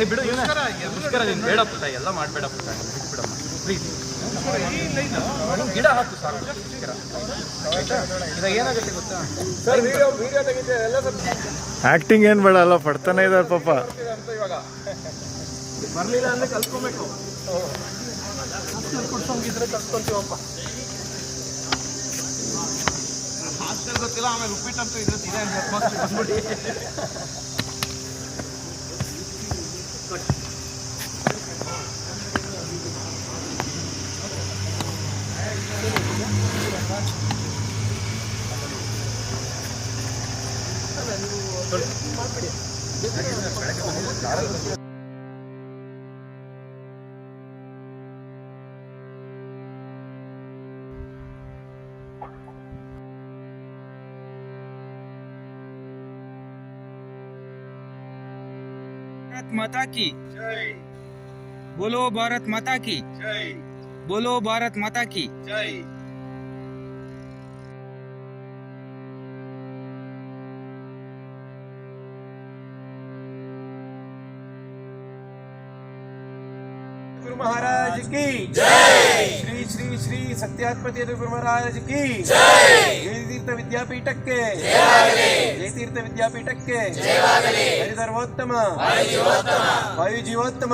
ಬಿಡು ಮುಷ್ಕರ ನೀನು ಬೇಡ ಪುಟ್ಟ, ಎಲ್ಲ ಮಾಡಬೇಡ ಪುಟ್ಟ, ಬಿಟ್ಬಿಡಮ್ಮ ಪ್ಲೀಸ್. ಗಿಡ ಹಾಕು ಸಾಕು ಮುಷ್ಕರ. ಇದಾಗ ಏನಾಗುತ್ತೆ ಗೊತ್ತಾ ಸರ್, ವಿಡಿಯೋ ತೆಗಿತೆ ಎಲ್ಲ ಆಕ್ಟಿಂಗ್ ಏನು ಬೇಡ, ಅಲ್ಲ ಪಡ್ತಾನೆ ಇದ್ದಾರೆ ಪಾಪ. ಇವಾಗ ಬರಲಿಲ್ಲ ಅಂದರೆ ಕಲ್ತ್ಕೊಬೇಕು. ಹಾಸ್ಟೆಲ್ ಕೊಡ್ಸೋಂಗಿದ್ರೆ ಕಲ್ತ್ಕೊಂತೀವಪ್ಪ. ಹಾಸ್ಟೆಲ್ ಗೊತ್ತಿಲ್ಲ, ಆಮೇಲೆ ಉಪ್ಪಿಟ್ಟಂತೂ ಇದ್ರೆ ಇದೆ ಬಂದ್ಬಿಡಿ. भारत माता की जय। बोलो भारत माता की जय। बोलो भारत माता की जय। गुरु महाराज की जय। श्री श्री श्री सत्यात्मतीर्थ गुरु महाराज की जय। जयतीर्थ विद्यापीठಕ್ಕೆ जयतीर्थ विद्यापीठಕ್ಕೆ हरिधर्मोत्तम वायुजीवोत्तम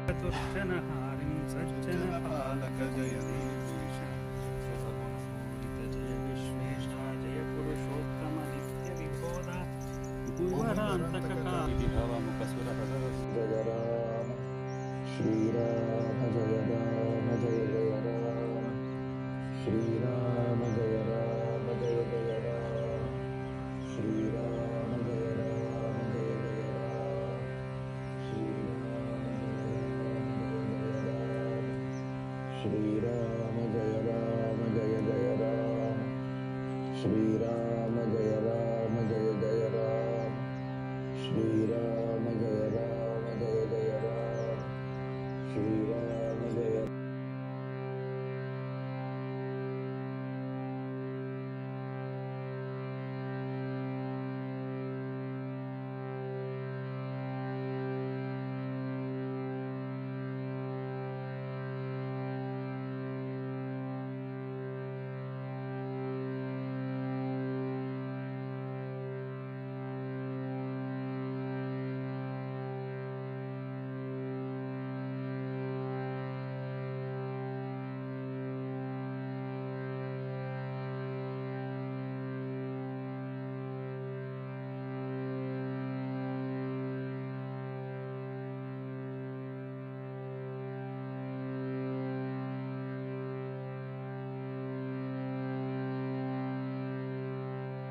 चतुर्जनहारिं सज्जनपालक जय देवेश जय विश्वेशा जय पुरुषोत्तम नित्य विभोदा गुरुवरान्तकका विभवमुखसुरः जय राम श्रीराम जय राम जय जय राम श्रीराम जय राम जय जय राम श्रीराम जय राम जय जय राम श्रीराम जय राम जय जय राम श्रीराम जय राम जय जय राम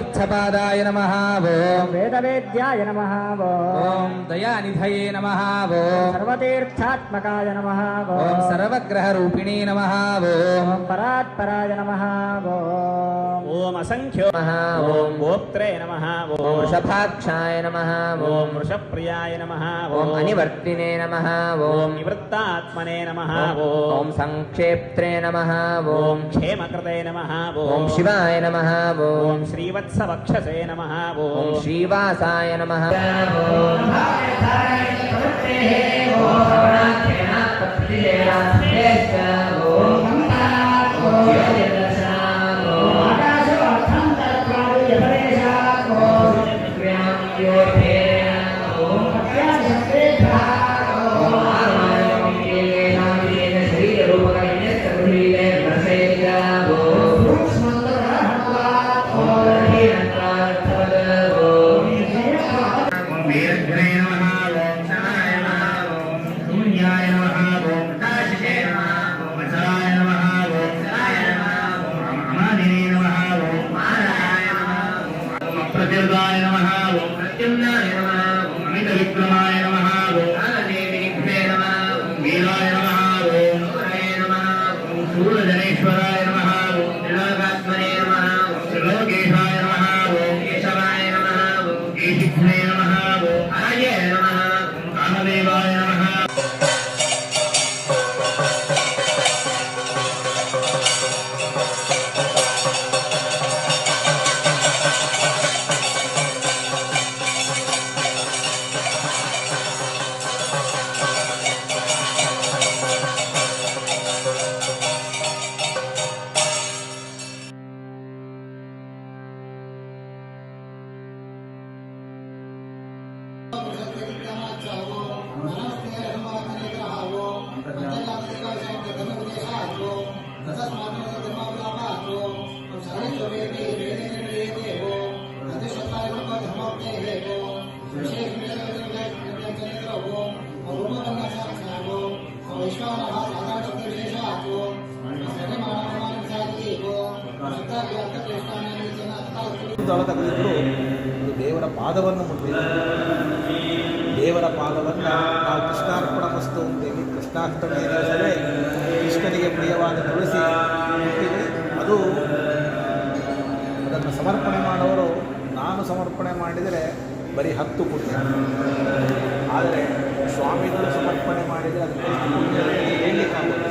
पादाय नमः ओम वेदवेद्याय नमः ओम दयानिधये नमः ओम सर्वतीर्थात्मकाय नमः ओम सर्वग्रहरूपिणे नमः ओम परात्पराय नमः ओम असंख्यो नमः ओम गोप्त्रे नमः ओम वृषभाक्षाय नमः ओम वृषप्रियाय नमः ओम अनिवर्तिने नमः ओम निवृत्तात्मने नमः ओम संक्षेप्त्रे नमः ओम क्षेमकृते नमः ओम शिवाय नमः ओम श्रीवत्सवक्षसे नमः ओम श्रीवासाय नमः प्रत्यर्गाय नमः ओम प्रत्युम्नाय नमः ओम अमित विक्रमाय नमः ओम आनंदेविघ्ने नमः ओम वीराय नमः ओम सूराय नमः ओम सूरजनेश्वराय नमः ओम त्रिलोकात्मने नमः ओम त्रिलोकेशाय नमः ओम केशवाय नमः ओम केशिघ्ने नमः ओम आर्ये नमः ओम कामदेवाय नमः ದಳ ತೆಗೆದಿದ್ರು ದೇವರ ಪಾದವನ್ನು ಮುಟ್ಟಿದ್ರು. ದೇವರ ಪಾದವನ್ನು ನಾವು ಕೃಷ್ಣಾರ್ಪಣ ವಸ್ತು ಅಂತೇಳಿ ಕೃಷ್ಣಾಷ್ಟಮಿಯ ದಿವಸವೇ ಕೃಷ್ಣನಿಗೆ ಪ್ರಿಯವಾದ ತುಳಸಿ ಮುಟ್ಟಿದೆ. ಅದು ಅದನ್ನು ಸಮರ್ಪಣೆ ಮಾಡೋರು ನಾನು ಸಮರ್ಪಣೆ ಮಾಡಿದರೆ ಬರೀ 10 ಪುಣ್ಯ, ಆದರೆ ಸ್ವಾಮಿಗಳು ಸಮರ್ಪಣೆ ಮಾಡಿದರೆ ಅದಕ್ಕೆ ಪುಣ್ಯ ಹೇಳಲಿಕ್ಕಾಗುತ್ತೆ.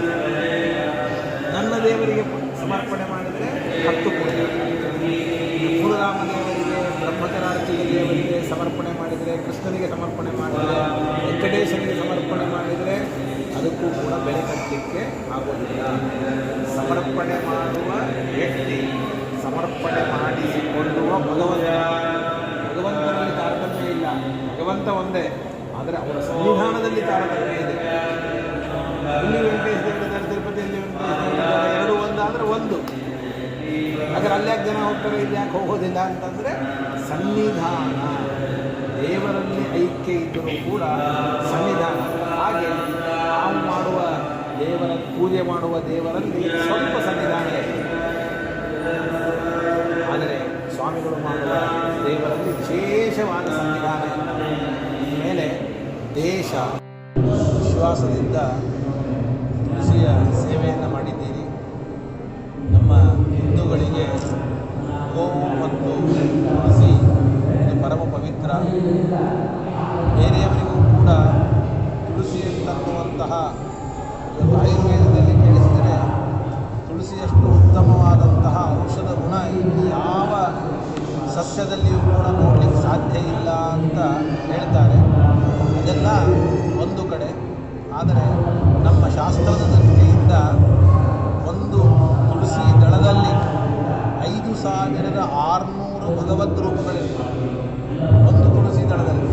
ನನ್ನ ದೇವರಿಗೆ ಸಮರ್ಪಣೆ ಮಾಡಿದರೆ 10 ಪುಣ್ಯ. ಮೂಲರಾಮ ದೇವರಿಗೆ, ಬ್ರಹ್ಮಚರಾರ್ಚಿಯ ದೇವರಿಗೆ ಸಮರ್ಪಣೆ ಮಾಡಿದರೆ, ಕೃಷ್ಣನಿಗೆ ಸಮರ್ಪಣೆ ಮಾಡಿದರೆ, ವೆಂಕಟೇಶನಿಗೆ ಸಮರ್ಪಣೆ ಮಾಡಿದರೆ ಅದಕ್ಕೂ ಕೂಡ ಬೆಲೆ ಕಟ್ಟಲಿಕ್ಕೆ ಆಗೋದಿಲ್ಲ. ಸಮರ್ಪಣೆ ಮಾಡುವ ವ್ಯಕ್ತಿ ಸಮರ್ಪಣೆ ಮಾಡಿಸಿಕೊಳ್ಳುವ ಭಗವಂತನಲ್ಲಿ ತಾರತಮ್ಯ ಇಲ್ಲ. ಭಗವಂತ ಒಂದೇ, ಆದರೆ ಅವರ ಸಂವಿಧಾನದಲ್ಲಿ ತಾರತಮ್ಯ ಇದೆ. ಇಲ್ಲಿ ವೆಂಕಟೇಶ ದೇವರಿದ್ದಾರೆ, ತಿರುಪತಿಯಲ್ಲಿ ವೆಂಕಟೇಶ ದೇವರಿದ್ದಾರೆ, ಎರಡು ಒಂದಾದರೆ ಒಂದು. ಹಾಗಾದ್ರೆ ಅಲ್ಲ್ಯಾಕೆ ಜನ ಹೋಗ್ತಾರೆ, ಇಲ್ಲಿ ಯಾಕೆ ಹೋಗೋದಿಲ್ಲ ಅಂತಂದರೆ ಸನ್ನಿಧಾನ. ದೇವರಲ್ಲಿ ಐಕ್ಯ ಇದ್ದರೂ ಕೂಡ ಸನ್ನಿಧಾನ. ಹಾಗೆ ನಾವು ಮಾಡುವ ದೇವರ ಪೂಜೆ ಮಾಡುವ ದೇವರಲ್ಲಿ ಸ್ವಲ್ಪ ಸನ್ನಿಧಾನ ಇದೆ, ಆದರೆ ಸ್ವಾಮಿಗಳು ಮಾಡುವ ದೇವರಲ್ಲಿ ವಿಶೇಷವಾದ ಸನ್ನಿಧಾನ ಮೇಲೆ ದೇಶ ವಿಶ್ವಾಸದಿಂದ ತುಳಸಿಯ ಸೇವೆಯನ್ನು ಮಾಡಿದ್ದೀರಿ. ನಮ್ಮ ಹಿಂದೂಗಳಿಗೆ ಗೋವು ಮತ್ತು ತುಳಸಿ ಇದು ಪರಮ ಪವಿತ್ರ. ಬೇರೆಯವರಿಗೂ ಕೂಡ ತುಳಸಿ ಅಂತನ್ನುವಂತಹ ಇವತ್ತು ಆಯುರ್ವೇದದಲ್ಲಿ ಕೇಳಿಸಿದರೆ ತುಳಸಿಯಷ್ಟು ಉತ್ತಮವಾದಂತಹ ಔಷಧ ಗುಣ ಯಾವ ಸಸ್ಯದಲ್ಲಿಯೂ ಕೂಡ ನೋಡಲಿಕ್ಕೆ ಸಾಧ್ಯ ಇಲ್ಲ ಅಂತ ಹೇಳ್ತಾರೆ. ಅದೆಲ್ಲ ಒಂದು ಕಡೆ, ಆದರೆ ನಮ್ಮ ಶಾಸ್ತ್ರದ ದೃಷ್ಟಿಯಿಂದ ಒಂದು ತುಳಸಿ ದಳದಲ್ಲಿ 5600 ಭಗವದ್ ರೂಪಗಳಿವೆ. ಒಂದು ತುಳಸಿ ದಳದಲ್ಲಿ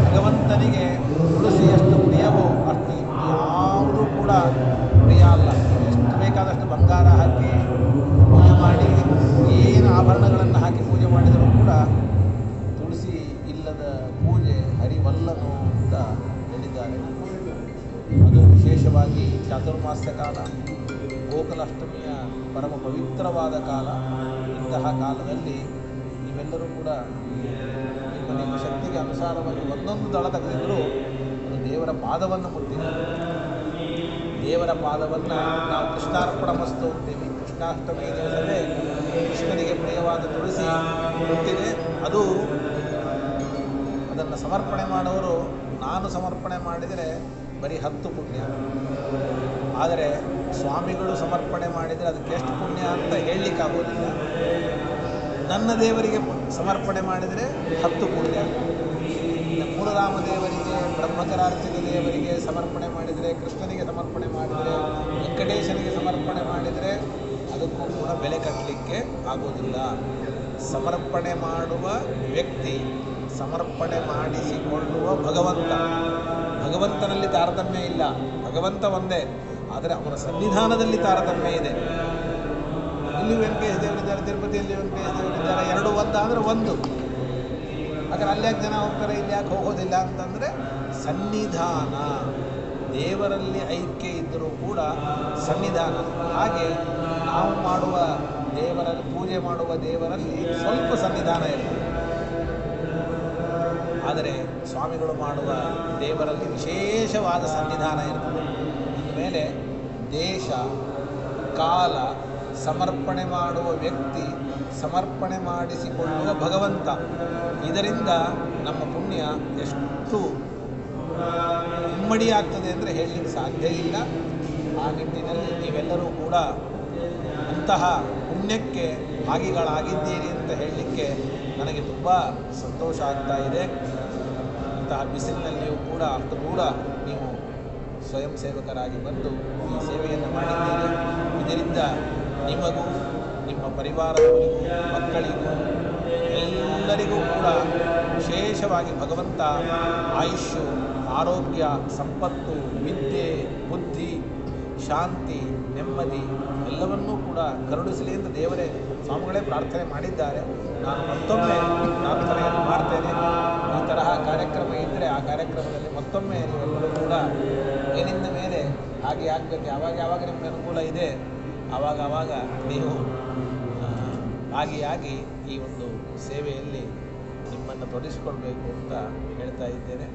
ಭಗವಂತನಿಗೆ ತುಳಸಿ ಎಷ್ಟು ಪ್ರಿಯವೋ ಅಷ್ಟು ಯಾವುದೂ ಕೂಡ ಪ್ರಿಯ ಅಲ್ಲ. ಎಷ್ಟು ಬೇಕಾದಷ್ಟು ಬಂಗಾರ ಹಾಕಿ ಪೂಜೆ ಮಾಡಿ, ಏನು ಆಭರಣಗಳನ್ನು ಹಾಕಿ ಪೂಜೆ ಮಾಡಿದರೂ ಕೂಡ ತುಳಸಿ ಇಲ್ಲದ ಪೂಜೆ ಹರಿವಲ್ಲನು ಅಂತ ಹೇಳಿದ್ದಾರೆ. ಅದು ವಿಶೇಷವಾಗಿ ಚಾತುರ್ಮಾಸ್ಯ ಕಾಲ, ಗೋಕುಲಾಷ್ಟಮಿಯ ಪರಮ ಪವಿತ್ರವಾದ ಕಾಲ. ಇಂತಹ ಕಾಲದಲ್ಲಿ ನೀವೆಲ್ಲರೂ ಕೂಡ ನಿಮ್ಮ ಶಕ್ತಿಗೆ ಅನುಸಾರವಾಗಿ ಒಂದೊಂದು ದಳ ತೆಗೆದಿದ್ದರೂ ಅದು ದೇವರ ಪಾದವನ್ನು ಮುಟ್ಟಿದೆ. ದೇವರ ಪಾದವನ್ನು ನಾವು ಕೃಷ್ಣಾರ್ಪಣ ಮಸ್ತು ಅಂತೀವಿ. ಕೃಷ್ಣಾಷ್ಟಮಿ ದಿವಸವೇ ಕೃಷ್ಣನಿಗೆ ಪ್ರಿಯವಾದ ತುಳಸಿ ಮುಟ್ಟಿದೆ. ಅದನ್ನು ಸಮರ್ಪಣೆ ಮಾಡುವವರು ನಾನು ಸಮರ್ಪಣೆ ಮಾಡಿದರೆ ಬರೀ 10 ಪುಣ್ಯ, ಆದರೆ ಸ್ವಾಮಿಗಳು ಸಮರ್ಪಣೆ ಮಾಡಿದರೆ ಅದಕ್ಕೆ ಎಷ್ಟು ಪುಣ್ಯ ಅಂತ ಹೇಳಲಿಕ್ಕಾಗೋದಿಲ್ಲ. ನನ್ನ ದೇವರಿಗೆ ಸಮರ್ಪಣೆ ಮಾಡಿದರೆ 10 ಪುಣ್ಯ, ಮೂಲರಾಮ ದೇವರಿಗೆ, ಬ್ರಹ್ಮಕರಾರ್ಚಿತ ದೇವರಿಗೆ ಸಮರ್ಪಣೆ ಮಾಡಿದರೆ, ಕೃಷ್ಣನಿಗೆ ಸಮರ್ಪಣೆ ಮಾಡಿದರೆ, ವೆಂಕಟೇಶನಿಗೆ ಸಮರ್ಪಣೆ ಮಾಡಿದರೆ ಅದಕ್ಕೂ ಕೂಡ ಬೆಲೆ ಕಟ್ಟಲಿಕ್ಕೆ ಆಗೋದಿಲ್ಲ. ಸಮರ್ಪಣೆ ಮಾಡುವ ವ್ಯಕ್ತಿ, ಸಮರ್ಪಣೆ ಮಾಡಿಸಿಕೊಳ್ಳುವ ಭಗವಂತನಲ್ಲಿ ತಾರತಮ್ಯ ಇಲ್ಲ. ಭಗವಂತ ಒಂದೇ, ಆದರೆ ಅವನ ಸನ್ನಿಧಾನದಲ್ಲಿ ತಾರತಮ್ಯ ಇದೆ. ಇಲ್ಲಿ ವೆಂಕಟೇಶ ದೇವರಿದ್ದಾರೆ, ತಿರುಪತಿಯಲ್ಲಿ ವೆಂಕಟೇಶ ದೇವರಿದ್ದಾರೆ, ಎರಡು ಒಂದಾದರೆ ಒಂದು. ಹಾಗಾದ್ರೆ ಅಲ್ಲಿ ಯಾಕೆ ಜನ ಹೋಗ್ತಾರೆ, ಇಲ್ಲಿ ಯಾಕೆ ಹೋಗೋದಿಲ್ಲ ಅಂತಂದರೆ ಸನ್ನಿಧಾನ. ದೇವರಲ್ಲಿ ಐಕ್ಯ ಇದ್ದರೂ ಕೂಡ ಸನ್ನಿಧಾನ. ಹಾಗೆ ನಾವು ಮಾಡುವ ದೇವರಲ್ಲಿ, ಪೂಜೆ ಮಾಡುವ ದೇವರಲ್ಲಿ ಸ್ವಲ್ಪ ಸನ್ನಿಧಾನ ಇರ್ತದೆ, ಆದರೆ ಸ್ವಾಮಿಗಳು ಮಾಡುವ ದೇವರಲ್ಲಿ ವಿಶೇಷವಾದ ಸನ್ನಿಧಾನ ಇರ್ತದೆ. ಅಂದಮೇಲೆ ದೇಶ, ಕಾಲ, ಸಮರ್ಪಣೆ ಮಾಡುವ ವ್ಯಕ್ತಿ, ಸಮರ್ಪಣೆ ಮಾಡಿಸಿಕೊಳ್ಳುವ ಭಗವಂತ, ಇದರಿಂದ ನಮ್ಮ ಪುಣ್ಯ ಎಷ್ಟು ಇಮ್ಮಡಿಯಾಗ್ತದೆ ಅಂದರೆ ಹೇಳಲಿಕ್ಕೆ ಸಾಧ್ಯ ಇಲ್ಲ. ಆ ನಿಟ್ಟಿನಲ್ಲಿ ನೀವೆಲ್ಲರೂ ಕೂಡ ಅಂತಹ ಪುಣ್ಯಕ್ಕೆ ಭಾಗಿಗಳಾಗಿದ್ದೀರಿ ಅಂತ ಹೇಳಲಿಕ್ಕೆ ನನಗೆ ತುಂಬ ಸಂತೋಷ ಆಗ್ತಾ ಇದೆ. ಅಂತಹ ಬಿಸಿಲಿನಲ್ಲಿಯೂ ಕೂಡ ಅಷ್ಟು ಕೂಡ ನೀವು ಸ್ವಯಂ ಸೇವಕರಾಗಿ ಬಂದು ಈ ಸೇವೆಯನ್ನು ಮಾಡಿದ್ದೀರಿ. ಇದರಿಂದ ನಿಮಗೂ, ನಿಮ್ಮ ಪರಿವಾರದವರಿಗೂ, ಮಕ್ಕಳಿಗೂ, ಎಲ್ಲರಿಗೂ ಕೂಡ ವಿಶೇಷವಾಗಿ ಭಗವಂತ ಆಯುಷ್ಯು, ಆರೋಗ್ಯ, ಸಂಪತ್ತು, ವಿದ್ಯೆ, ಬುದ್ಧಿ, ಶಾಂತಿ, ನೆಮ್ಮದಿ ಎಲ್ಲವನ್ನೂ ಕೂಡ ಕರುಣಿಸಲಿ ಅಂತ ದೇವರೇ, ಸ್ವಾಮಿಗಳೇ ಪ್ರಾರ್ಥನೆ ಮಾಡಿದ್ದಾರೆ. ನಾನು ಮತ್ತೊಮ್ಮೆ ಪ್ರಾರ್ಥನೆಯನ್ನು ಮಾಡ್ತೇನೆ. ಈ ತರಹ ಕಾರ್ಯಕ್ರಮ ಇದ್ದರೆ ಆ ಕಾರ್ಯಕ್ರಮದಲ್ಲಿ ಮತ್ತೊಮ್ಮೆ ನೀವೆಲ್ಲರೂ ಕೂಡ ಏನಿಂದ ಮೇಲೆ ಹಾಗೆ ಆಗಬೇಕು. ಯಾವಾಗ ನಿಮಗೆ ಅನುಕೂಲ ಇದೆ ಆವಾಗ ನೀವು ಭಾಗಿಯಾಗಿ ಈ ಒಂದು ಸೇವೆಯಲ್ಲಿ ನಿಮ್ಮನ್ನು ತೊಡಗಿಸಿಕೊಳ್ಬೇಕು ಅಂತ ಹೇಳ್ತಾ ಇದ್ದೇನೆ.